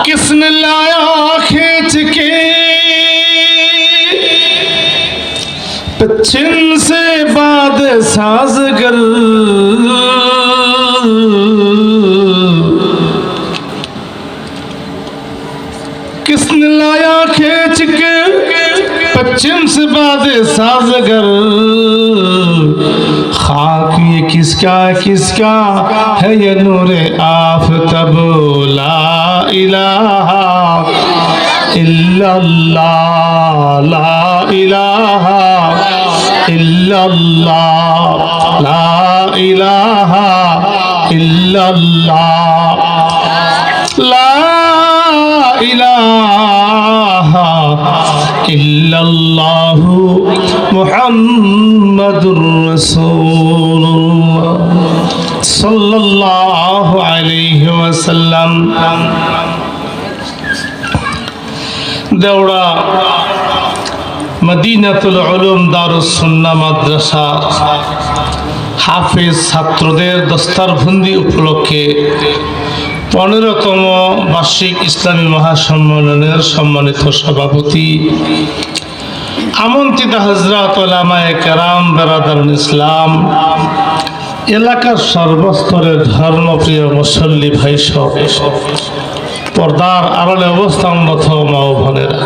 किसने लाया खींच के पश्चिम से बाद साजगर, किसने लाया खींच के पश्चिम से बाद साजगर, खाक ये किसका किसका है ये नूरे आफतब, ला इलाहा इल्लल्लाह, ला इलाहा इल्लल्लाह, ला इलाहा इल्लल्लाह, ला इलाहा इल्लल्लाहु मुहम्मदुर रसूलुल्लाह सल्लल्लाहु अलैहि वसल्लम। देवड़ा मदीनातुल उलूम दारुस सुन्नाह মাদ্রাসা হাফেজ ছাত্রদের দস্তারবন্দি উপলক্ষে 15তম বার্ষিক ইসলামী মহাসম্মেলনের সম্মানিত সভাপতি, আমন্ত্রিত হযরত উলামায়ে কেরাম, বেরাদারুল ইসলাম, এলাকার সর্বস্তরের ধর্মপ্রিয় মুসল্লি ভাই সব, পর্দার আড়ালে অবস্থানরত মা ও বোনেরা,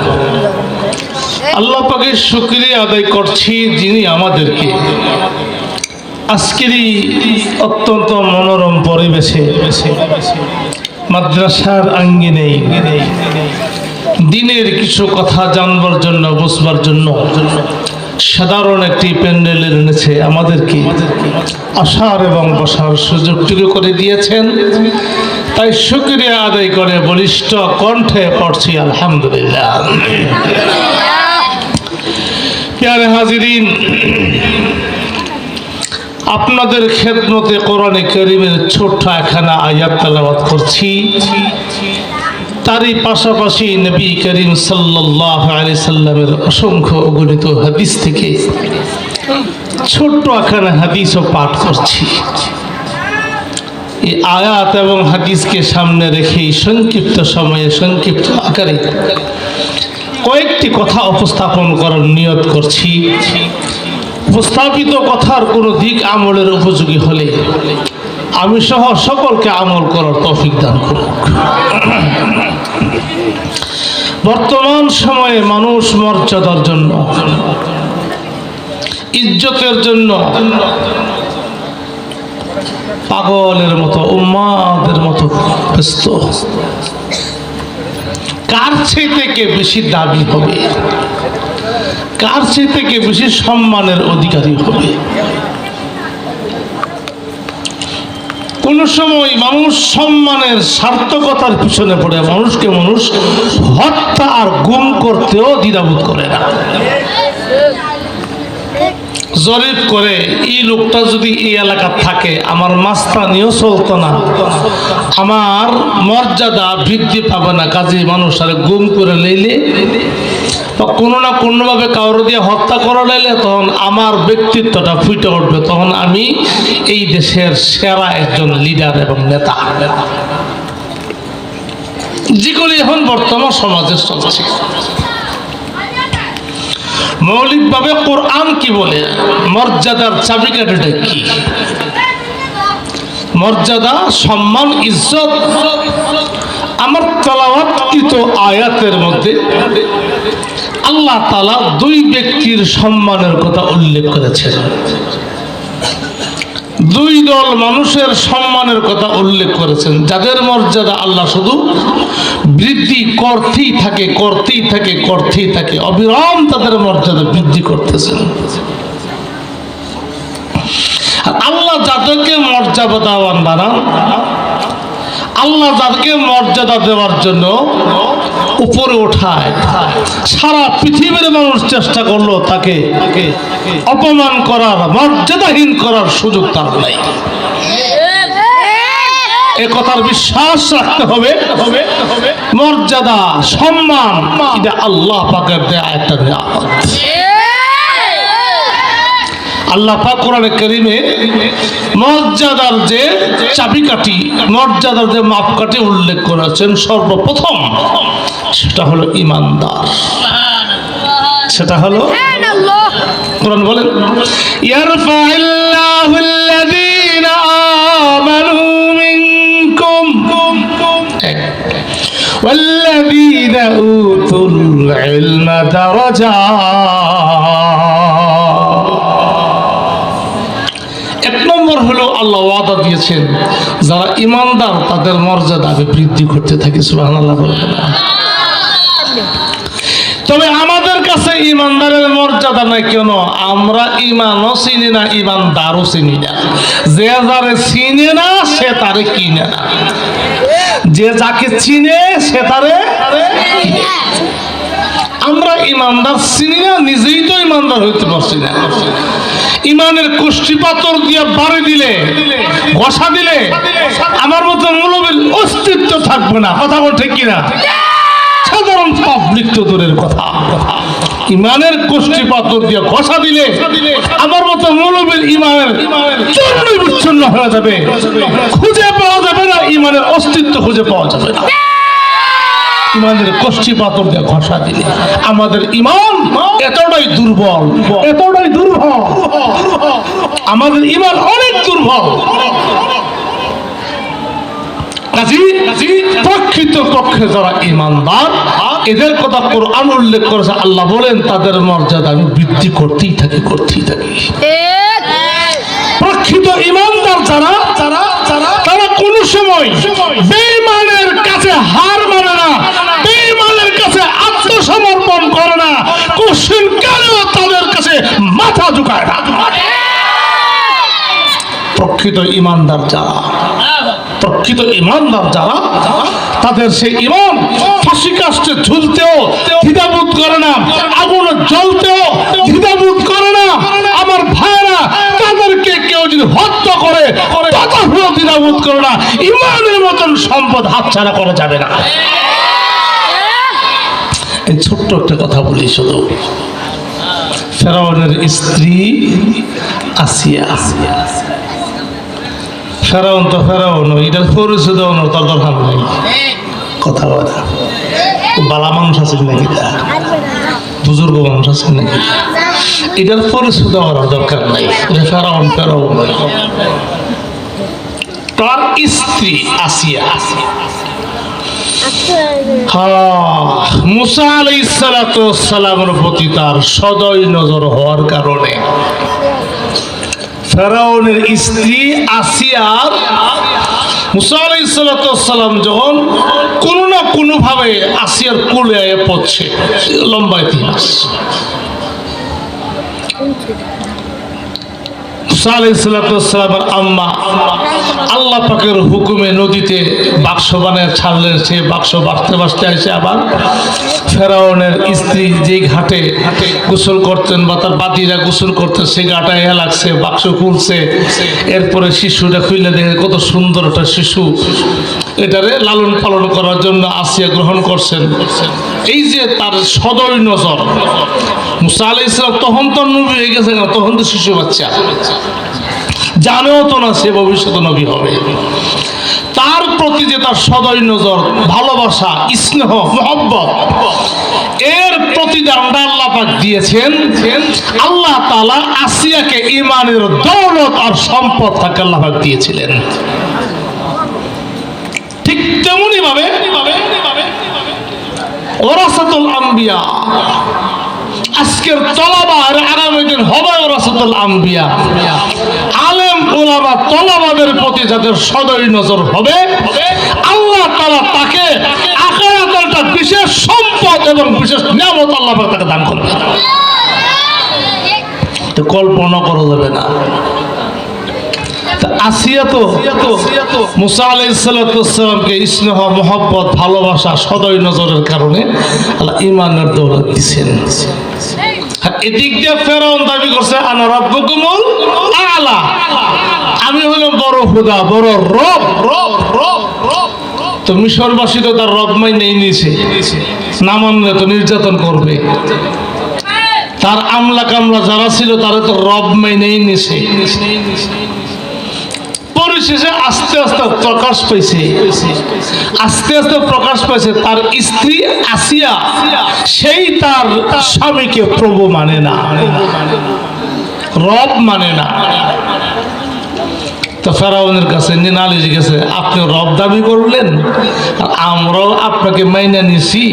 আল্লাহ পাকের শুকরিয়া আদায় করছি যিনি আমাদেরকে আজকের এই অত্যন্ত মনোরম পরিবেশে মাদ্রাসার আঙ্গিনে দিনের কিছু কথা জানবার জন্য, বুঝবার জন্য সাধারণ একটি প্যান্ডেলের নিচে আমাদেরকে আসার এবং বসার সুযোগটুকু করে দিয়েছেন। তাই শুকরিয়া আদায় করে বলিষ্ঠ কণ্ঠে পড়ছি আলহামদুলিল্লাহ। প্যারে হাজিরিন, আপনাদের খেদমতে কোরআনে কারীমের ছোট্ট একখানা আয়াত তেলাওয়াত করছি। তারই পাশাপাশি নবী করিম সাল্লাল্লাহু আলাইহি সাল্লামের অসংখ্য অগণিত হাদিস থেকে ছোট্ট একখানা হাদিসও পাঠ করছি। এই আয়াত এবং হাদিসকে সামনে রেখে সংক্ষিপ্ত সময়ে সংক্ষিপ্ত আকারে কয়েকটি কথা উপস্থাপন করার নিয়ত করছি। উপস্থাপিত কথার কোনো দিক আমলের উপযোগী হলে আমি সহ সকলকে আমল করার তৌফিক দান করুক। বর্তমান সময়ে মানুষ মর্যাদার জন্য, ইজ্জতের জন্য পাগলের মতো, উম্মাদের মতো ব্যস্ত। কার থেকে বেশি দাবি হবে, কার থেকে বেশি সম্মানের অধিকারী হবে। কোন সময় মানুষ সম্মানের সার্থকতার পিছনে পড়ে মানুষকে মানুষ হত্যা আর গুম করতেও দ্বিধাবোধ করে না। জরিপ করে এই লোকটা যদি এই এলাকা থাকে আমার মাস্তানিও চলতো না, আমার মর্যাদা বৃদ্ধি পাবে না, কাজে মানুষ আর গুম করে লইলে বা কোনো না কোনোভাবে কারো দিয়ে হত্যা করা লাইলে তখন আমার ব্যক্তিত্বটা ফুটে উঠবে, তখন আমি এই দেশের সেরা একজন লিডার এবং নেতা। যেগুলি এখন বর্তমান সমাজে চলছে। মৌলিকভাবে কোরআন কি বলে, মর্যাদার চাবিকাঠিটা কি? মর্যাদা, সম্মান, ইজ্জত। আমার তেলাওয়াতকৃত আয়াতের মধ্যে আল্লাহ তাআলা দুই ব্যক্তির সম্মানের কথা উল্লেখ করেছেন, দুই দল মানুষের সম্মানের কথা উল্লেখ করেছেন, যাদের মর্যাদা আল্লাহ শুধু বৃদ্ধি করতেই থাকে, করতেই থাকে, করতেই থাকে, অবিরাম তাদের মর্যাদা বৃদ্ধি করতেছেন। আল্লাহ যাদেরকে মর্যাদাবান বানান, আল্লাহ যাদেরকে মর্যাদা দেওয়ার জন্য উপরে ওঠায়, সারা পৃথিবীর মানুষ চেষ্টা করলো তাকে অপমান করার, মর্যাদাহীন করার সুযোগ তার নাই। এ কথার বিশ্বাস রাখতে হবে। মর্যাদা, সম্মান এটা আল্লাহ পাকের দেয়া একটা নিয়ামত। আল্লাহ পাক কোরআনে কারীমে মর্যাদার যে চাবিকাঠি, মর্যাদার যে মাপকাঠি উল্লেখ করেছেন, সর্বপ্রথম সেটা হলো ইমানদার। সেটা হলো কোরআন বলেন, ইয়ারফাইল্লাহুল্লাযীনা আমানু মিনকুম ওয়াল্লাযীনা উতুল ইলমা দারাজাত। এক নম্বর হলো আল্লাহ ওয়াদা দিয়েছেন, যারা ইমানদার তাদের মর্যাদা আমি বৃদ্ধি করতে থাকি। সুবহানাল্লাহ বলেন। তবে আমাদের কাছে ইমানদারের মর্যাদা নাই কেন? আমরা ইমানও চিনি না, ইমানদারও চিনি না। যে যারে চিনে না সে তারে কিনে না, যে যাকে চিনে সে তারে কিনে। আমরা ইমানদার চিনি না, নিজেই তো ইমানদার হইতে পারছি না। ইমানের কুষ্টি পাথর দিয়ে বাড়ি দিলে, ঘষা দিলে আমার মতো মুলবির অস্তিত্ব থাকবে না। কথা বল ঠিক কিনা? সাধারণ পাবলিক তো দূরের কথা, ইমানের কুষ্টি পাথর দিয়ে ঘষা দিলে আমার মতো মৌলবীর ইমানের চূর্ণ বিচ্ছিন্ন হয়ে যাবে, খুঁজে পাওয়া যাবে না, ইমানের অস্তিত্ব খুঁজে পাওয়া যাবে না। ইমানের কুষ্টি পাথর দিয়ে ঘষা দিলে আমাদের ইমান এতটাই দুর্বল, এতটাই দুর্বল, আমাদের ইমান অনেক দুর্বল। প্রকৃত পক্ষে যারা ইমানদার, এদের কথা কোরআন উল্লেখ করেছে। আল্লাহ বলেন তাদের মর্যাদা আমি বৃদ্ধি করতেই থাকি, করতেই থাকি। প্রকৃত ইমানদার যারা, তারা কোন সময় বেঈমানের কাছে হার মানে না, বেঈমানের কাছে আত্মসমর্পণ করে না, কোশ্চিন কালেও তাদের কাছে মাথা ঝুঁকায় না। প্রকৃত ইমানদার যারা, প্রকৃত ইমানদার যারা, তাদের সেই ইমান ফাঁসি কাস্টে ঝুলতেও দ্বিধাবোধ করে না, আগুনে জ্বলতেও দ্বিধাবোধ করে না। আমার ভাইরা, তাদেরকে কেউ যদি হত্যা করে তথাপিও দ্বিধাবোধ করে না। ইমানের মতন সম্পদ হাতছাড়া করা যাবে না। এই ছোট্ট একটা কথা বলি শুধু, ফেরাউনের স্ত্রী আসিয়া, ফেরাউন তো ফেরাউন, এটার পরিচয় দেওয়ানোর তার দরকার নাই। কথা বলা বালা মানুষ আছে নাকি, তা বুজুর্গ মানুষ আছে নাকি, এটার পরিচয় দেওয়ার দরকার নাই। ফেরাউন ফেরাউন, তার স্ত্রী আসিয়া, মুসা আলাইহিস সালাতু ওয়াস সালামের প্রতি তার সদয় নজর হওয়ার কারণে ফেরাউনের স্ত্রী আসিয়ার মুসা আলাইহিস সালাতু ওয়াস সালাম যখন কোনো না কোনো ভাবে আসিয়ার কোলে পড়ছে, লম্বা ইতিহাস। মুসা আলাইহিস সালাতু ওয়াস সালামের আম্মা আল্লাহ পাকের হুকুমে নদীতে বাক্স বানায় ছাড়লেন। সে বাক্স বাঁচতে বাঁচতে আসে আবার ফেরাউনের স্ত্রী যে ঘাটে গোসল করতেন বা তার বাতিরা গোসল করতেন, সে ঘাটা লাগছে, বাক্স খুলছে। এরপরে শিশুটা খুলে দেখে কত সুন্দর একটা শিশু, এটারে লালন পালন করার জন্য আসিয়া গ্রহণ করছেন। এই যে তার সদয় নজর, মুসা আলাইহিস সালাম তখন তো নবী হয়ে গেছে না, তখন তো শিশু বাচ্চা, জানেও তো না সে ভবিষ্যতে নবী হবে। তার প্রতি যে তার সদয় নজর, ভালোবাসা, স্নেহ, মহব্বত, এর প্রতিদানটা আল্লাহ পাক দিয়েছেন। আল্লাহ তাআলা আসিয়াকে ঈমানের দৌলত আর সম্পদ তাকে আল্লাহ পাক দিয়েছিলেন। ঠিক তেমনি ভাবে ওরাসাতুল আম্বিয়া, আজকের তলাবা আর আগামী দিন হবে ওরাসাতুল আম্বিয়া, আলেম ওলামা তলাবাদের প্রতি যাদের সদয় নজর হবে, আল্লাহ তাআলা তাকে আখিরাতের একটা বিশেষ সম্পদ এবং বিশেষ নিয়ামত আল্লাহ পাক তাকে দান করবে। তো কল্পনা করা যাবে না। আসিয়া তো মুসা আলাইহিস সালাতু ওয়াস সালামকে স্নেহ, মহব্বত, ভালোবাসা, সদয় নজরের কারণে আল্লাহ ঈমানের দৌলত দিয়েছেন। এদিক দিয়ে ফেরাউন দাবি করছে আনা রাব্বুকুমুল আ'লা, আমি হলাম বড় খোদা, বড় রব। তো মিশরবাসী তো তার রব মাইনে নিয়েছে, না মানলে তো নির্যাতন করবে। তার আমলা কামলা যারা ছিল তারা তো রব মেনেই নিছে। পরিশেষে আস্তে আস্তে প্রকাশ পাইছে, আস্তে আস্তে প্রকাশ পাইছে তার স্ত্রী আসিয়া সেই তার স্বামীকে প্রভু মানে না, রব মানে না। তো ফেরাউনের কাছে নালিশ গেছে, আপনি রব দাবি করলেন আর আমরাও আপনাকে মাইনা নিছি,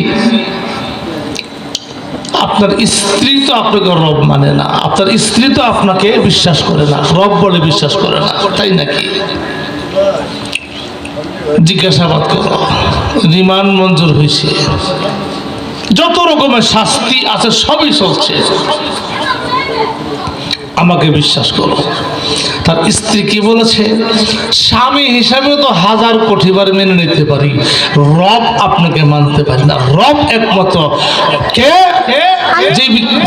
আপনার স্ত্রী তো আপনাকে রব মানে না, আপনার স্ত্রী তো আপনাকে বিশ্বাস করে না, রব বলে বিশ্বাস করে না, তাই নাকি? জিজ্ঞাসাবাদ করো, রিমান্ড মঞ্জুর হয়েছে, যত রকমের শাস্তি আছে সবই চলছে, আমাকে বিশ্বাস করো। তার স্ত্রী কি বলেছে, স্বামী হিসাবে তো 1000 কোটি বার মেনে নিতে পারি, রব আপনাকে মানতে পারি না। রব একমাত্র কে,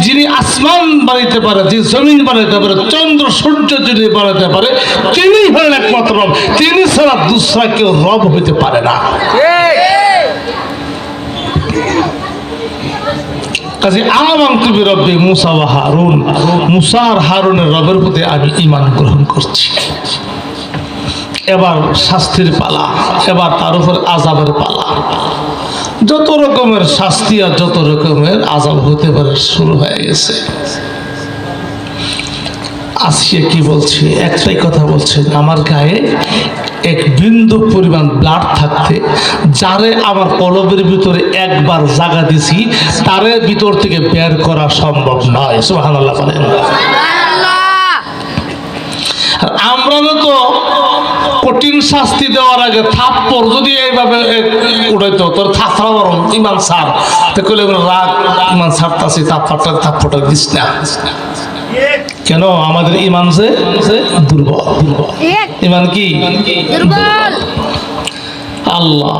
যিনি আসমান বানাইতে পারে, যে জমিন বানাইতে পারে, চন্দ্র সূর্য যিনি বানাইতে পারে, তিনি হলেন একমাত্র রব, তিনি ছাড়া দুসরা কেউ রব হইতে পারে না। কাজে আমানতু বিরব্বি মুসা ওয়া হারুন, মুসা আর হারুনের রবের প্রতি আমি ঈমান গ্রহণ করছি। এবার শাস্তির পালা, এবার তার উপর আযাবের পালা। যত রকমের শাস্তি আর যত রকমের আযাব হতে পারে শুরু হয়ে গেছে। আসিয়া কি বলছে, একটাই কথা বলছে, আমার গায়ে এক বিন্দু পরিমাণ ব্লাড থাকতে যারে আমার কলবের ভিতরে একবার জায়গা দিছি তারে ভিতর থেকে বের করা সম্ভব নয়। সুবহানাল্লাহ বলেন। আমরা তো কঠিন শাস্তি দেওয়ার আগে থাপ্পড় যদি এইভাবে উঠাইতো, তোর থাপড়া বরং ইমান সার কইলে রাগ, ইমান সারতাছি, থাপ্পড়টা দিস না। কেন? আমাদের ইমান যে দুর্বল। ইমান কি দুর্বল? আল্লাহ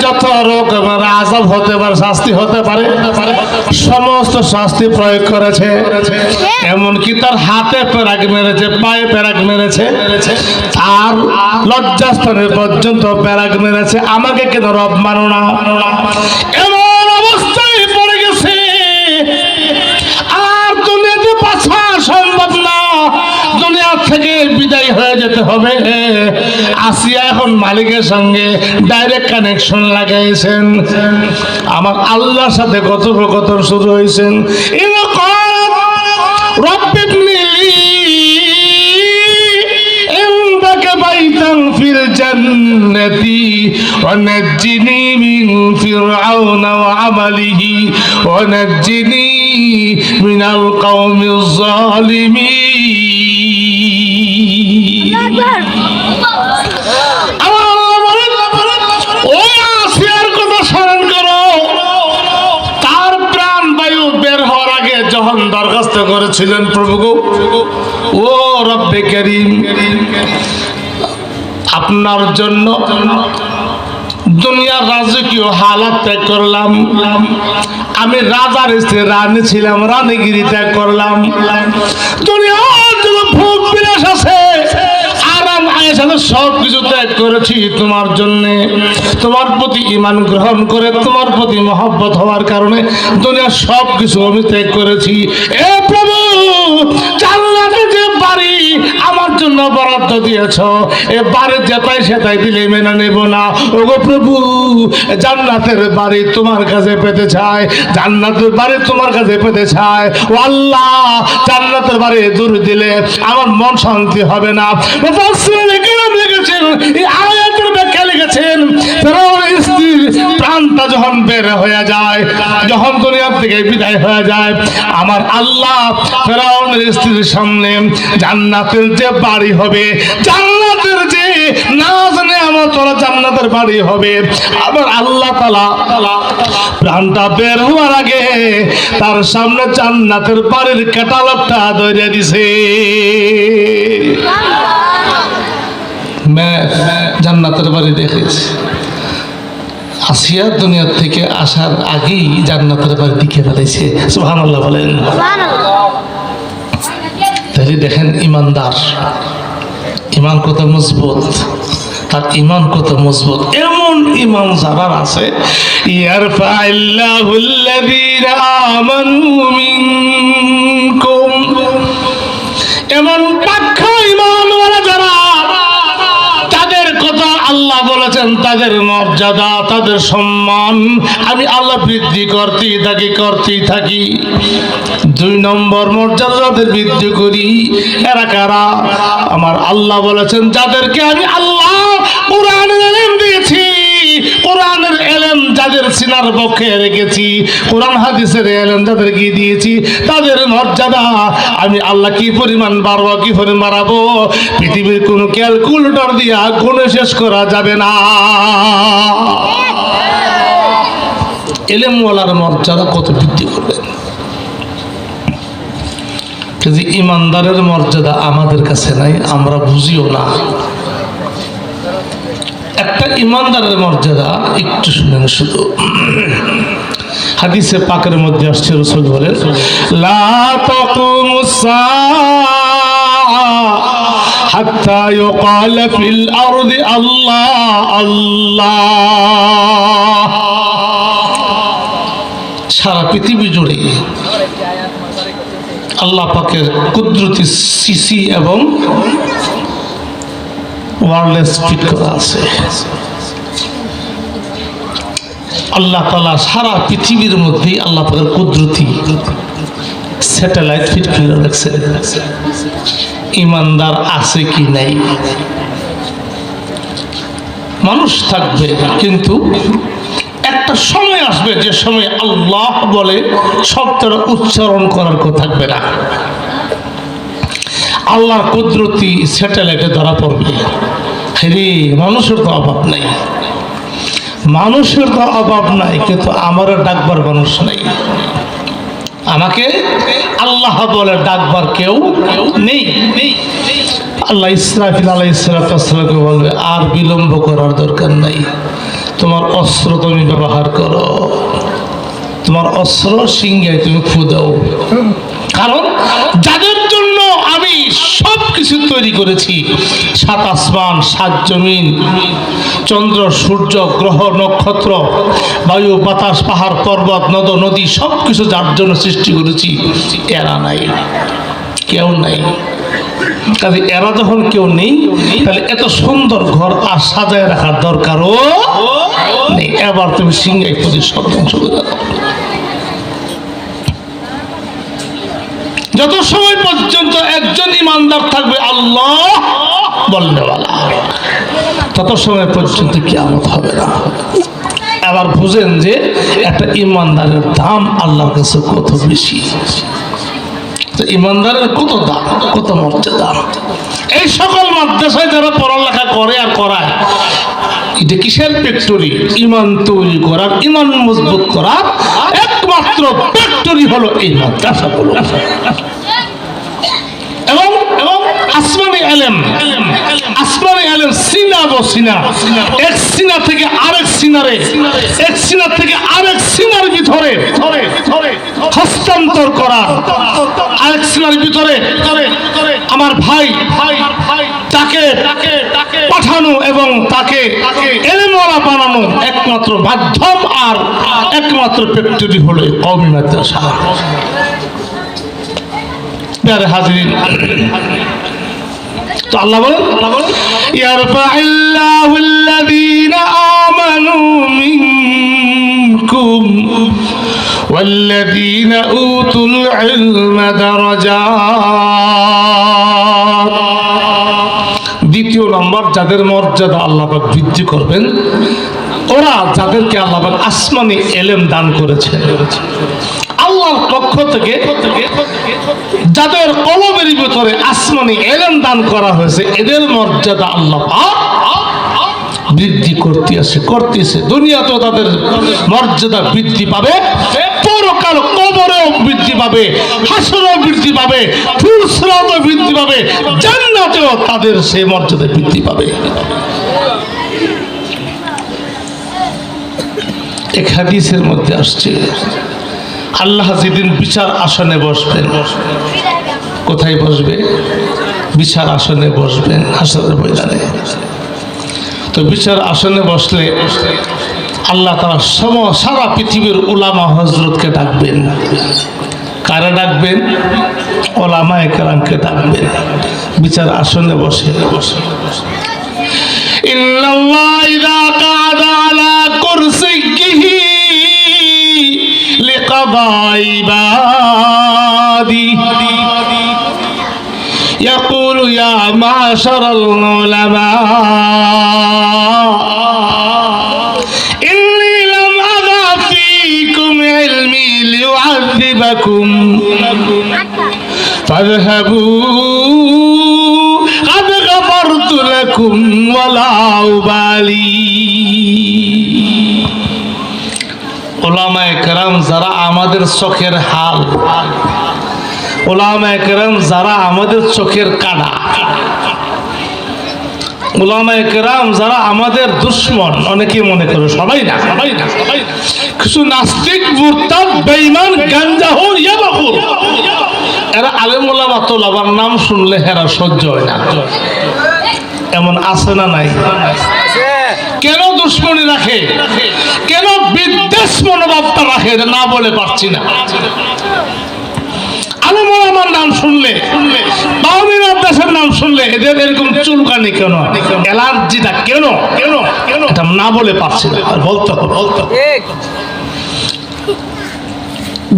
যত রকমের আযাব হতে পারে, শাস্তি হতে পারে, সমস্ত শাস্তি প্রয়োগ করেছে। এমনকি তার হাতে পেরাক মেরেছে, পায়ে পেরাক মেরেছে, তার লজ্জাস্থানে পর্যন্ত পেরাক মেরেছে। আমাকে কেন রব মানো না? এমন অবস্থায় পড়ে গেছে আর দুনিয়াতে বাঁচা সম্ভব না, দুনিয়া থেকে বিদায় হয়ে যেতে হবে। আসিয়া এখন মালিকের সঙ্গে ডাইরেক্ট কানেকশন লাগাইছেন, আমার আল্লাহর সাথে কথোপকথন শুরু হয়েছেন। ফিল জান্নাতি ওয়া নাজ্জিনি মিন ফিরআউনা ওয়া আমালিহি ওয়া নাজ্জিনি মিনাল কওমিজ জালিমিন। ওই আসিয়ার কথা স্মরণ করো, তার প্রাণ বায়ু বের হওয়ার আগে যখন দরখাস্ত করেছিলেন, প্রভু গো, ও রব্বে কারীম, আপনার জন্য দুনিয়ার রাজকীয় হালাত ত্যাগ করলাম, আমি রাজার স্ত্রী রানী ছিলাম, রানীগিরি ত্যাগ করলাম, দুনিয়ার যত ভোগ বিলাস আছে, আরাম আয়েশাতে সব কিছু ত্যাগ করেছি তোমার জন্য। তোমার প্রতি ঈমান গ্রহণ করে তোমার প্রতি মহব্বত হওয়ার কারণে দুনিয়ার সব কিছু আমি ত্যাগ করেছি। এ প্রভু, জান্নাতে যে বাড়ি আমার জন্য বরাদ্দ দিয়েছ, এ বাড়ি যেটাই সেটাই দিলে মেনে নেব না। ওগো প্রভু, জান্নাতের বাড়ি তোমার কাছে পেতে চাই, জান্নাতের বাড়ি তোমার কাছে পেতে চাই। ও আল্লাহ, জান্নাতের বাড়ি দূর দিলে আমার মন শান্তি হবে না। লিখেছেন, এই আয়াতের ব্যাখ্যা লিখেছেন, ফেরাউনের স্ত্রীর প্রাণটা যখন বের হয়ে যায়, যখন দুনিয়ার থেকে বিদায় হয়ে যায়, আমার আল্লাহ ফেরাউনের স্ত্রীর সামনে জান্নাতের যে বাড়ি হবে, জান্নাতের যে নাজ নেয়ামত ওরা জান্নাতের বাড়ি হবে, আবার আল্লাহ তাআলা প্রাণটা বের হওয়ার আগে তার সামনে জান্নাতের বাড়ির ক্যাটালগটা ধরে দিছে। জান্নাতের বাড়ি দেখেছি। আসিয়া দুনিয়া থেকে আসার আগেই জান্নাতের বাড়ি দিকে ফেলেছে। সুবহানাল্লাহ বলেন। তাহলে দেখেন, ইমানদার, ইমান কত মজবুত। তার ঈমান কত মজবুত। এমন ঈমান যারা আছে, ইয়ারফাইল্লাহুল্লাযীনা আমানু মিনকুম, এমন পাক্কা ঈমানওয়ালা যারা, তাদের কথা আল্লাহ বলেছেন, তাদের মর্যাদা, তাদের সম্মান আমি আল্লাহ বৃদ্ধি করতেই থাকি। 2 নম্বর মর্যাদা যাদের বৃদ্ধি করি, এরা কারা? আমার আল্লাহ বলেছেন, যাদেরকে আমি আল্লাহ কোরআনের ইলম দিয়েছি, কোরআনের ইলম যাদের সিনার পক্ষে রেখেছি, কোরআন হাদিসের ইলম যাদেরকে দিয়েছি, তাদের মর্যাদা আমি আল্লাহ কি পরিমাণ বাড়াবো, কি পরিমাণ বাড়াবো, পৃথিবীর কোনো ক্যালকুলেটর দিয়া গুণে শেষ করা যাবে না। ইলমওয়ালার মর্যাদা কত বৃদ্ধি করবেন। যে ইমানদারের মর্যাদা আমাদের কাছে নাই, আমরা বুঝিও না। একটা ইমানদারের মর্যাদা একটু শুনেন শুধু। হাদিসে পাকের মধ্যে আসছে, রাসূল বলেন, লা তাকুমুস সাআ হাত্তা ইউকাল ফিল আরদি আল্লাহ আল্লাহ। সারা পৃথিবী জুড়ে আল্লাহ পাকের কুদরতি সিসি এবং ওয়্যারলেস ফিট করা আছে। আল্লাহ তাআলা সারা পৃথিবীর মধ্যে আল্লাহ পাকের কুদরতি স্যাটেলাইট ফিট করে রাখছেন। ইমানদার আছে কি নাই? মানুষ থাকবে, কিন্তু একটা সময় আসবে যে সময় আল্লাহ বলে শব্দটা উচ্চারণ করার কথা থাকবে না। আল্লাহর কুদরতি স্যাটেলাইটে ধরা পড়বে। হে, মানুষের তো অভাব নাই, মানুষের তো অভাব নাই, কিন্তু আমারও ডাকবার মানুষ নাই। আমাকে আল্লাহ বলে ডাকবার কেউ নেই। আল্লাহ ইসরাফিল আলাইহিস সালামকে বলবে, আর বিলম্ব করার দরকার নাই, তোমার অস্ত্র তুমি ব্যবহার করো, তোমার অস্ত্র সিংহে তুমি ফু দাও। কারণ যাদের জন্য আমি সব কিছু তৈরি করেছি, 7 আসমান, 7 জমিন, চন্দ্র সূর্য গ্রহ নক্ষত্র, বায়ু বাতাস পাহাড় পর্বত নদ নদী, সব কিছু যার জন্য সৃষ্টি করেছি, এরা নাই, কেউ নাই। কাজে এরা যখন কেউ নেই, তাহলে এত সুন্দর ঘর আর সাজায় রাখার দরকারও নেই। এবার তুমি সিংহাই প্রতি ষড়যন্ত্র করে দাও। যত সময় পর্যন্ত একজন ইমানদার থাকবে আল্লাহ বলনেওয়ালা, তত সময় পর্যন্ত কিয়ামত হবে না। এবার বুঝেন যে একটা ইমানদারের দাম আল্লাহর কাছে কত বেশি। ইমানদারের কত দাম, কত মর্যাদা। এই সকল মাদ্রাসায় যারা পড়ালেখা করে আর করায়, এটা কিসের ফ্যাক্টরি? ইমান তৈরি করার, ইমান মজবুত করার একমাত্র ফ্যাক্টরি হলো এই মাদ্রাসাগুলো। এবং আসমানি ইলম, আসমানি ইলম সিনা বসিনা, এক সিনা থেকে আরেক সিনারে, এক সিনা থেকে আরেক সিনার ভিতরে হস্তান্তর করা, আরেক সিনার ভিতরে আমার ভাই তাকে পাঠানো এবং তাকে ইলমওয়ালা বানানো একমাত্র মাধ্যম আর একমাত্র ফ্যাক্টরি হলো কওমি মাদ্রাসা। প্যারে হাজিরিন, তো আল্লাহ বলেন, ইয়ারফাইল্লাহুল্লাযীনা আমানু মিনকুম ওয়াল্লাযীনা উতুল ইলমা দারাজাত। দ্বিতীয় নম্বর, যাদের মর্যাদা আল্লাহ পাক বৃদ্ধি করবেন, ওরা যাদেরকে আল্লাহ পাক আসমানি ইলম দান করেছে, আল্লাহর পক্ষ থেকে যাদের কলবের ভিতরে আসমানি ইলম দান করা হয়েছে, এদের মর্যাদা আল্লাহ পাক বৃদ্ধি করতেছে। দুনিয়াতেও তাদের মর্যাদা বৃদ্ধি পাবে, পরকাল কবরেও বৃদ্ধি পাবে, হাসরেও বৃদ্ধি পাবে, ফুলসিরাতেও বৃদ্ধি পাবে, জান্নাতেও তাদের সেই মর্যাদা বৃদ্ধি পাবে। এক হাদিসের মধ্যে আসছে, আল্লাহ যেদিন বিচার আসনে বসবেন, কোথায় বসবে? বিচার আসনে বসবেন হাসরের ময়দানে। তো বিচার আসনে বসলে আল্লাহ তাআলা সারা পৃথিবীর উলামা হযরতকে ডাকবেন। কারা ডাকবেন? উলামায়ে কেরামকে ডাকবেন বিচার আসনে বসে। ইন্নাল্লাহ ইযা কা'আদা আলা কুরসিয়্যিহি লিকাদা ইবাদি ইয়াকুলু ইয়া মা'শারাল উলামা ইন্নী লাম আযা ফীকুম ইলমি লিউ'আযিবাকুম ফাযহাবু قد غفرت لكم ولا أبالي। উলামায়ে কেরাম যারা আমাদের চোখের হাল, উলামায়ে কেরাম যারা আমাদের চোখের কানা, উলামায়ে কেরাম যারা আমাদের দুশমন, অনেকে মনে করে সবাই না, কিছু নাস্তিক, মুরতাদ, বেঈমান, গাঞ্জাখোর, ইয়াবাখোর, এরা আলেম উলামা তোলাবার নাম শুনলে হেরা সহ্য হয় না। এমন আছে না নাই? কেন দুশ্মনী রাখে, কেন বিদ্বেষ মনোভাবটা রাখে, এটা না বলে পারছি না। আলেম উলামার নাম শুনলে, বাউনী মাদ্রাসার নাম শুনলে এদের এরকম চুলকানি কেন, অ্যালার্জিটা কেন, এটা না বলে পারছি না, আর বলতে হবে।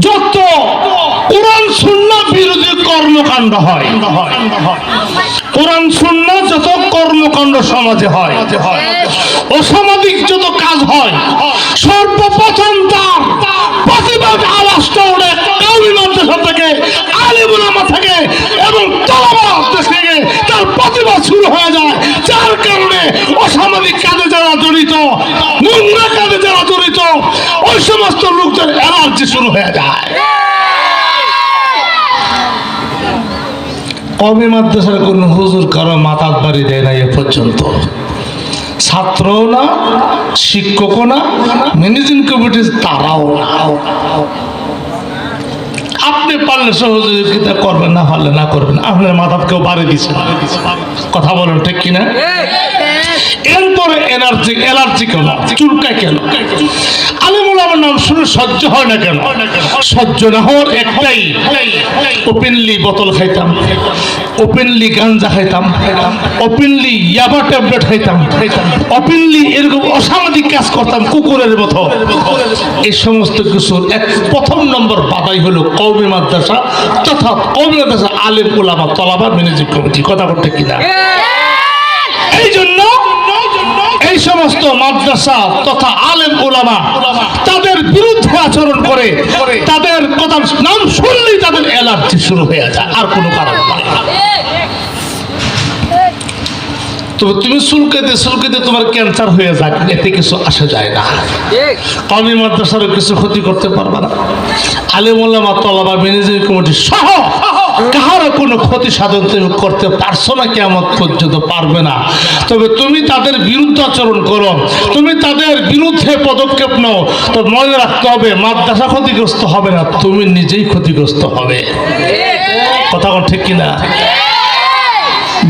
যত কোরআন সুন্নাহ বিরোধী কর্মকাণ্ড হয়, কোরআন সুন্নাহ যত কর্মকাণ্ড সমাজে হয়, অসামাজিক যত কাজ হয়, সর্বপ্রথম তার প্রতিবাদ আওয়াজটা ওঠে কওমি মাদ্রাসা থেকে, আলেম উলামা থেকে এবং তালাবা থেকে তার প্রতিবাদ শুরু হয়ে যায়। যার কারণে অসামাজিক কাজে যারা জড়িত, নোংরা কাজে যারা জড়িত, ওই সমস্ত লোকদের অ্যালার্জি শুরু হয়ে যায়। কওমি মাদ্রাসার কোন হুজুর কারো মাথার বাড়ি দেয় না এ পর্যন্ত, ছাত্রও না, শিক্ষকও না, ম্যানেজিং কমিটির তারাও না। আপনি পারলে সহযোগিতা করবেন, না পারলে না করবেন, আপনার মাথা কেউ বাড়ি দিচ্ছে, কথা বলেন ঠিক কিনা? এরপরে অ্যালার্জি কেন, চুলকায় কেন? আলেম উলামার নাম শুনে সহ্য হয় না কেন? সহ্য না হওয়ার একটাই, ওপেনলি বোতল খাইতাম, ওপেনলি গাঞ্জা খাইতাম, ওপেনলি ইয়াবা ট্যাবলেট খাইতাম, ওপেনলি এরকম অসামাজিক কাজ করতাম কুকুরের মতো। এই সমস্ত কিছুর প্রথম নম্বর বাধাই হলো কওমি মাদ্রাসা তথা কওমি মাদ্রাসা আলেম উলামা তালাবা ম্যানেজিং কমিটি, কথা বলতে কিনা? এই জন্য এই সমস্ত মাদ্রাসা তথা আলেম উলামা তাদের বিরুদ্ধে আচরণ করে, তাদের কথার নাম শুনলেই তাদের অ্যালার্জি শুরু হয়ে যায়, আর কোনো কারণ না। তো তুমি চুলকাইতে তোমার ক্যান্সার হয়ে যাক, এতে কিছু আসা যায় না। কওমি মাদ্রাসারও কিছু ক্ষতি করতে পারবে না, আলেম উলামা তালাবা ম্যানেজিং কমিটি সহ কাহারও কোনো ক্ষতি সাধন তুমি করতে পারছো না, কিয়ামত পর্যন্ত পারবে না। তবে তুমি তাদের বিরুদ্ধে আচরণ করো, তুমি তাদের বিরুদ্ধে পদক্ষেপ নাও, তো মনে রাখতে হবে মাদ্রাসা ক্ষতিগ্রস্ত হবে না, তুমি নিজেই ক্ষতিগ্রস্ত হবে। কথা ঠিক কিনা?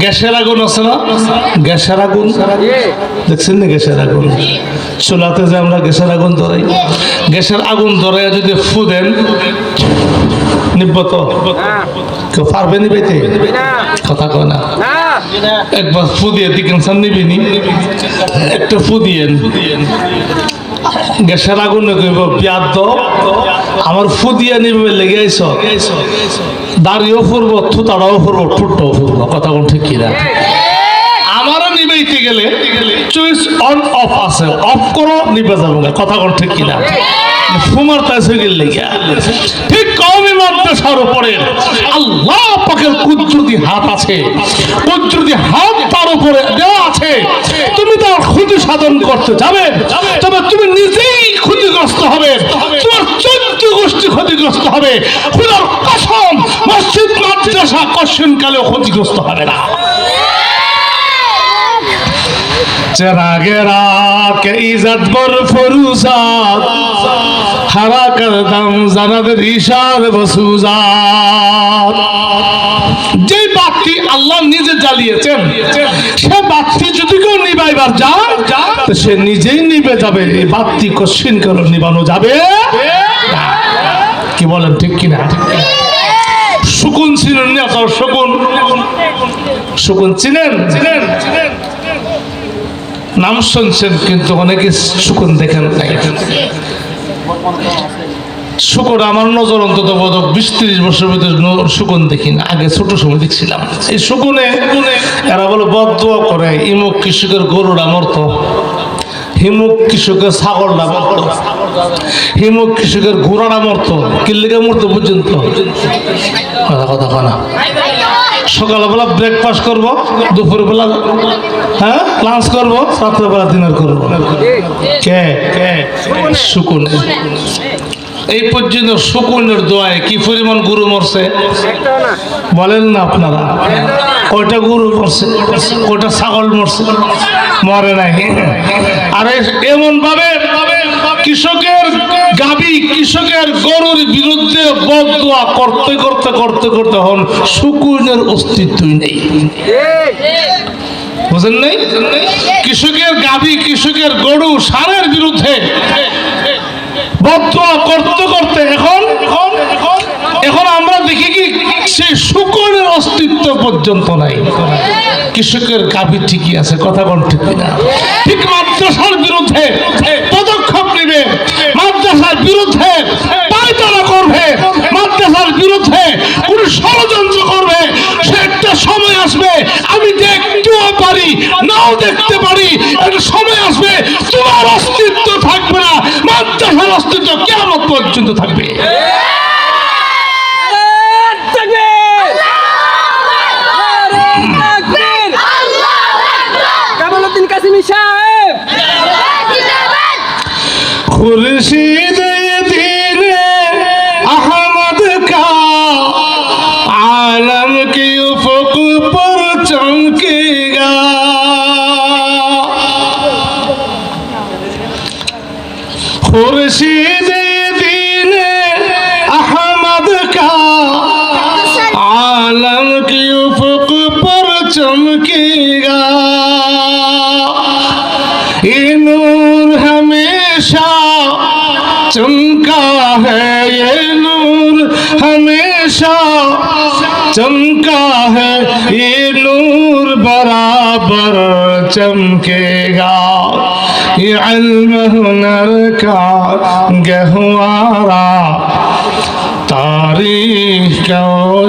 গ্যাসের আগুন আছে না, গ্যাসের আগুন দেখছেন না? গ্যাসের আগুন চুলাতে যে আমরা গ্যাসের আগুন ধরাই, গ্যাসের আগুন ধরাই যদি ফু দেন নিব্ব তো কেউ পারবে নিবাইতে? কথা কয় না। একবার ফু দিয়ে দিকেন নিবিনি, একটা ফু দিয়েন, গ্যাসের আগুন কইব বিয়াদ আমার ফু দিয়ে নিবে লেগে আইস, দাড়িও ফুরবো, থুতাড়াও ফুরবো, ঠুটটাও ফুরবো, কথা কোন ঠিক কিনা? আমারও নিবাইতে গেলে চুইস অন অফ আছে, অফ করো নিবে যাবো, কথা কোন ঠিক কিনা? ফুমার তাইছে গেলে ঠিক কওমি মাদ্রাসার উপরে আল্লাহ পাকের কুদরতি হাত আছে, কুদরতি হাত তার উপরে দেওয়া আছে। তুমি তার ক্ষতি সাধন করতে যাবে, তবে তুমি নিজেই ক্ষতিগ্রস্ত হবে, তোমার 14 গোষ্ঠী ক্ষতিগ্রস্ত হবে। খোদার কসম, মসজিদ মাদ্রাসা কশিনকালেও ক্ষতিগ্রস্ত হবে না। चरागेरा के इज्जत बर फरूसात हरा कर दम जनाद ईशार बसूजात যে বাতি আল্লাহ নিজে জ্বালিয়েছেন সে বাতি যদি কেউ নিবাইবার যায় তো সে নিজেই নিবে যাবে এই বাতি কশিন করে নিবানো যাবে না। কি বলেন ঠিক কিনা? শকুন চিনেন না? শকুন শকুন চিনেন? নাম শুনছেন কিন্তু অনেকে শকুন দেখেন নাই। শকুন আমার নজর অন্তত 20-30 বছর ভিতরে শকুন দেখি না, আগে ছোট সময় দেখছিলাম। এই শকুনে এরা বলে বদদোয়া করে, ইমুক কৃষকের গরুরা মরত, হিমুক কৃষকের ছাগলটা মরত, হিমুক কৃষকের ঘোড়াটা মরত। কিল্লিকে মরতো পর্যন্ত কথা কনা। সকালবেলা ব্রেকফাস্ট করবো, দুপুরবেলা হ্যাঁ লাঞ্চ করবো, রাত্রেবেলা ডিনার করবো। কে শকুন। এই পর্যন্ত শকুনের দোয়ায় কি পরিমাণ গরু মরছে বলেন না আপনারা? কয়টা গরু মরছে, কয়টা ছাগল মরছে? মরে নাই। আর এমন ভাবে কৃষকের গাবি, কৃষকের গরুর বিরুদ্ধে বদদোয়া করতে করতে করতে করতে হন শকুনের অস্তিত্বই নেই। বুঝেন নাই? কৃষকের গাবি, কৃষকের গরু, ষাঁড়ের বিরুদ্ধে বদদোয়া করতে করতে এখন আমরা দেখি কি সেই শকুনের অস্তিত্ব পর্যন্ত নাই। কৃষকের গাভী ঠিকই আছে, কথা কোন ঠিক না? ঠিক মাদ্রাসার বিরুদ্ধে পদক্ষেপ নেবে, মাদ্রাসার বিরুদ্ধে পায়তারা করবে, মাদ্রাসার বিরুদ্ধে কোন ষড়যন্ত্র করবে, সে একটা সময় আসবে, আমি দেখতেও পারি নাও দেখতে পারি, একটা সময় আসবে তোমার অস্তিত্ব থাকবে না, মাদ্রাসার অস্তিত্ব কিয়ামত পর্যন্ত থাকবে। खुर्शीद दीन अहमद का आलम के उफक पर चमकेगा, खुर्शीद दीन अहमद का आलम के उफक पर चमकेगा, ये नूर हमेशा चमका है, ये नूर हमेशा चमका है, ये नूर बराबर चमकेगा, ये इल्म हुनर का गहवारा तारीख का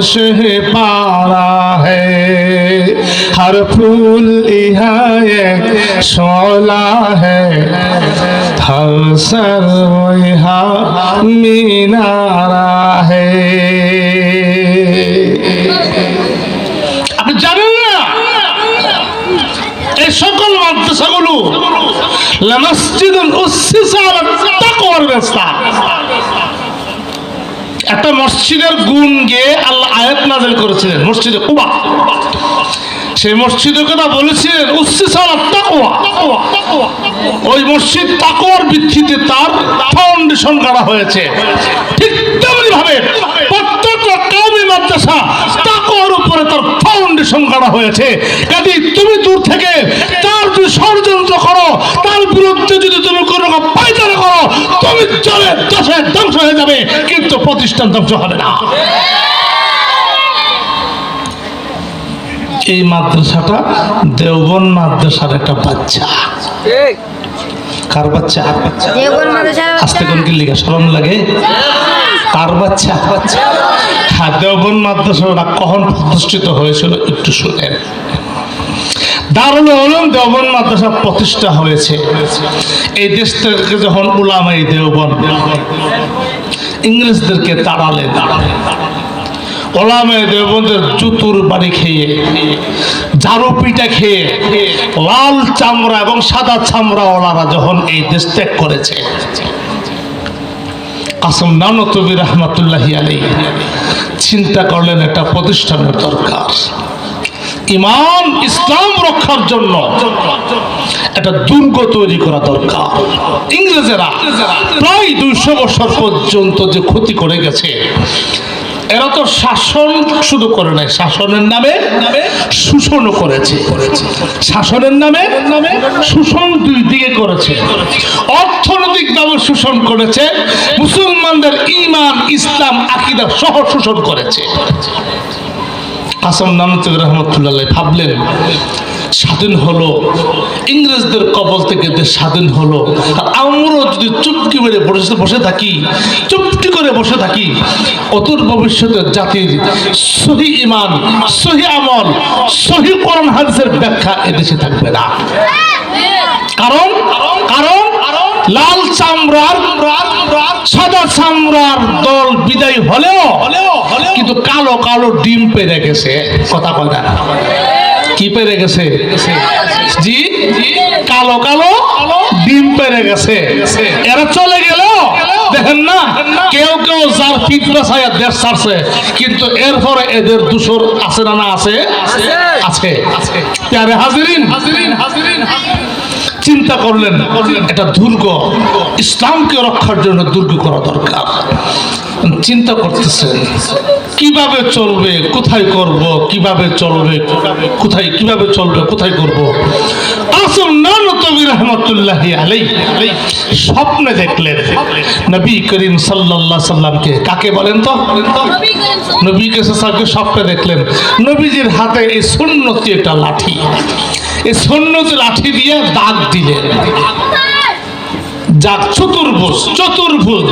शहपारा है, हर फूल यहाँ एक शोला है, हर सर यहाँ मीनारा है। আপনি জানেন না এই সকল মাদ্রাসাগুলো লামসজিদুল উসসিসা আলা তাকওয়ার ব্যবস্থা। একটা মসজিদের গুণ গিয়ে আল্লাহ আয়াত নাযিল করেছিলেন মসজিদে কুবা। সেই মসজিদের কথা বলেছিলেন উসসিসা আলা তাকওয়া। ওই মসজিদ তাকওয়ার ভিত্তিতে তার ফাউন্ডেশন করা হয়েছে। ঠিক তেমনি ভাবে প্রত্যেকটা কওমি মাদ্রাসা তাকওয়ার উপরে তার ফাউন্ডেশন করা হয়েছে। কাজে তুমি দূর থেকে তার যদি ষড়যন্ত্র করো, তার বিরুদ্ধে যদি তুমি কোনো পায়তারা করো, তুমি চলে দশে ধ্বংস হয়ে যাবে, কিন্তু প্রতিষ্ঠান ধ্বংস হবে না। এই মাদ্রাসাটা দেওবন্দ মাদ্রাসার একটা বাচ্চা। কার বাচ্চা? আস্তে কোন কি লিখা শরম লাগে? কার বাচ্চা? হ্যাঁ, দেওবন্দ মাদ্রাসাটা কখন প্রতিষ্ঠিত হয়েছিল একটু শুনেন। দারুল উলুম দেওবন্দ মাদ্রাসা প্রতিষ্ঠা হয়েছে এই দেশ থেকে যখন উলামায়ে দেওবন্দ ইংরেজদেরকে তাড়ালেন। ওলামায়ে দেওবন্দের জুতুর বাড়ি খেয়ে, ঝাড়ু পিটা খেয়ে, লাল চামড়া এবং সাদা চামড়া ওলারা যখন এই দেশ ত্যাগ করেছে, কাসেম নানতবী রাহমাতুল্লাহি আলাইহি চিন্তা করলেন একটা প্রতিষ্ঠানের দরকার। ইমান ইসলাম রক্ষার জন্য একটা দুর্গ তৈরি করা দরকার। ইংরেজেরা প্রায় 200 বছর পর্যন্ত যে ক্ষতি করে গেছে, এরা তো শাসন শুধু করে নাই, শাসনের নামে শোষণও করেছে। শাসনের নামে শোষণ দুই দিকে করেছে। অর্থনৈতিকভাবে শোষণ করেছে, মুসলমানদের ঈমান ইসলাম আকীদা সহ শোষণ করেছে। কাসেম নানতুবি রহমতুল্লাহ ভাবলেন, স্বাধীন হলো, ইংরেজদের কবল থেকে দেশ স্বাধীন হলো, আর আমরাও যদি চুপটি করে বসে থাকি, চুপটি করে বসে থাকি, অদূর ভবিষ্যতে জাতির সহি ঈমান, সহি আমল, সহি কোরআন হাদিসের ব্যাখ্যা এদেশে থাকবে না। কারণ লাল চামড়ার সাদা চামড়ার দল বিদায় হলেও কিন্তু কালো কালো ডিম পেরে গেছে। কথা কয় না, কি পেরে গেছে? জি, কালো কালো ডিম পেরে গেছে। এরা চলে গেল, দেখেন না, কেউ কেউ যার ফিতরা ছায়া দেশ ছাড়ছে, কিন্তু এরপরে এদের দূষর আছে না? না আছে, আছে। প্যারে হাজিরিন, চিন্তা করলেন এটা দুর্গ, ইসলামকে রক্ষার জন্য দুর্গ করা দরকার। চিন্তা করতেছেন কিভাবে চলবে, কোথায় করব, কিভাবে চলবে, কিভাবে চলবে, কোথায় করব। কাসেম নানতুবি রাহমাতুল্লাহি আলাইহি স্বপ্নে দেখলেন নবী করিম সাল্লাল্লাহু আলাইহি সাল্লামকে। কাকে বলেন তো? নবী সাল্লাল্লাহু আলাইহি স্বপ্নে দেখলেন নবীজির হাতে এই সুন্নতি একটা লাঠি, এই সুন্নতি লাঠি দিয়ে দাগ দিলেন। যাক চতুর্ভুজ,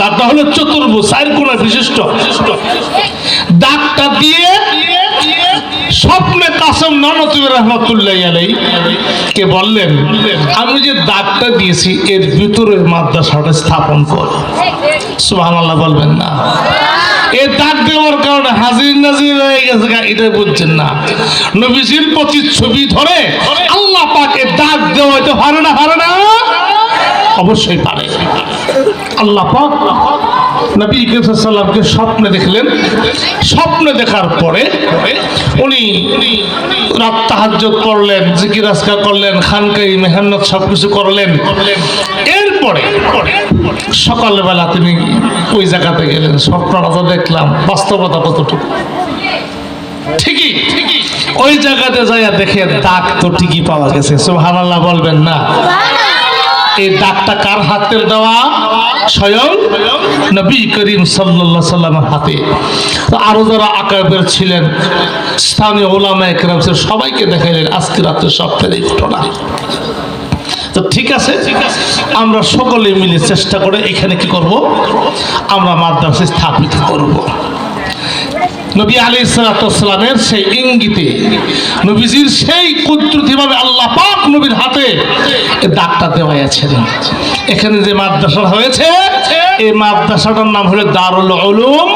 দাগটা হলো চতুর্ভুজ, 4 কোণা বিশিষ্ট। দাগটা দিয়ে স্বপ্নে কাসেম নানতুবি রাহমাতুল্লাহি আলাইহি কে বললেন, আমি যে দাগটা দিয়েছি এর ভিতরে মাদ্রাসাটা স্থাপন কর। সুবহানাল্লাহ বলবেন না? এই দাগ দেওয়ার কারণে হাজির নাজির হয়ে গেছে, এটা বুঝছেন না। নবীজির প্রতিচ্ছবি ধরে আল্লাহ পাক এই দাগ দেওয়াইতে পারে না? অবশ্যই পারে। আল্লাহ পাক নবী করিম সাল্লাল্লাহু আলাইহি সাল্লামকে স্বপ্নে দেখলেন। স্বপ্নে দেখার পরে উনি রাত তাহাজ্জুদ পড়লেন, জিকির আজকার করলেন, খানকাই মেহনত সবকিছু করলেন। এরপরে সকালবেলা তিনি ওই জায়গাতে গেলেন। স্বপ্নটা দেখলাম, বাস্তবতা কতটুকু? ঠিকই ওই জায়গাতে যাইয়া দেখে দাগ তো ঠিকই পাওয়া গেছে। সুবহানাল্লাহ বলবেন না? এই দাগটা কার হাতের দেওয়া? স্বয়ং নবী করিম সাল্লাল্লাহু আলাইহি সাল্লামের হাতে। তো আরো যারা আকাবের ছিলেন, স্থানীয় উলামায়ে কেরাম ছিলেন, সবাইকে দেখাইলেন আজকে রাতে স্বপ্নের এই ঘটনা। তো ঠিক আছে, আমরা সকলে মিলে চেষ্টা করে এখানে কি করব, আমরা মাদ্রাসা স্থাপিত করব। নবী আলাইহিস সালাতু ওয়াস সালামের সেই ইঙ্গিতে, নবীজির সেই কুদরতিভাবে আল্লাহ পাক নবীর হাতে এই দাগটা দেওয়া আছে। এখানে যে মাদ্রাসা হয়েছে, এই মাদ্রাসাটার নাম হলো দারুল উলুম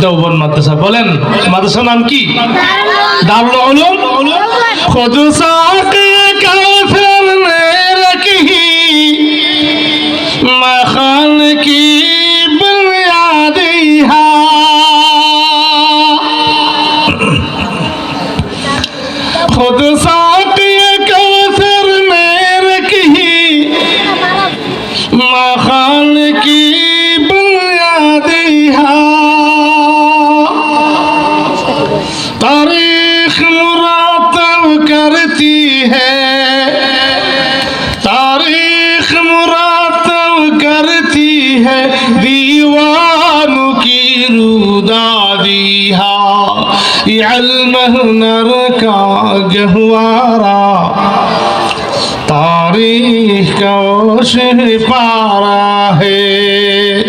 দেওবন্দ মাদ্রাসা। বলেন মাদ্রাসার নাম কি? দারুল উলুম। খুদু সাকে কাফির নে রাখি মাখান কি বুনিয়াদি হা, खुद साक़ी कौसर में रखी मखान की बुनियादी है। तारीख मुरातब करती है, तारीख मुरातब करती है, दीवानों की रुदादी है। इल्म हुनर का गहवारा, तारीख का पारा है।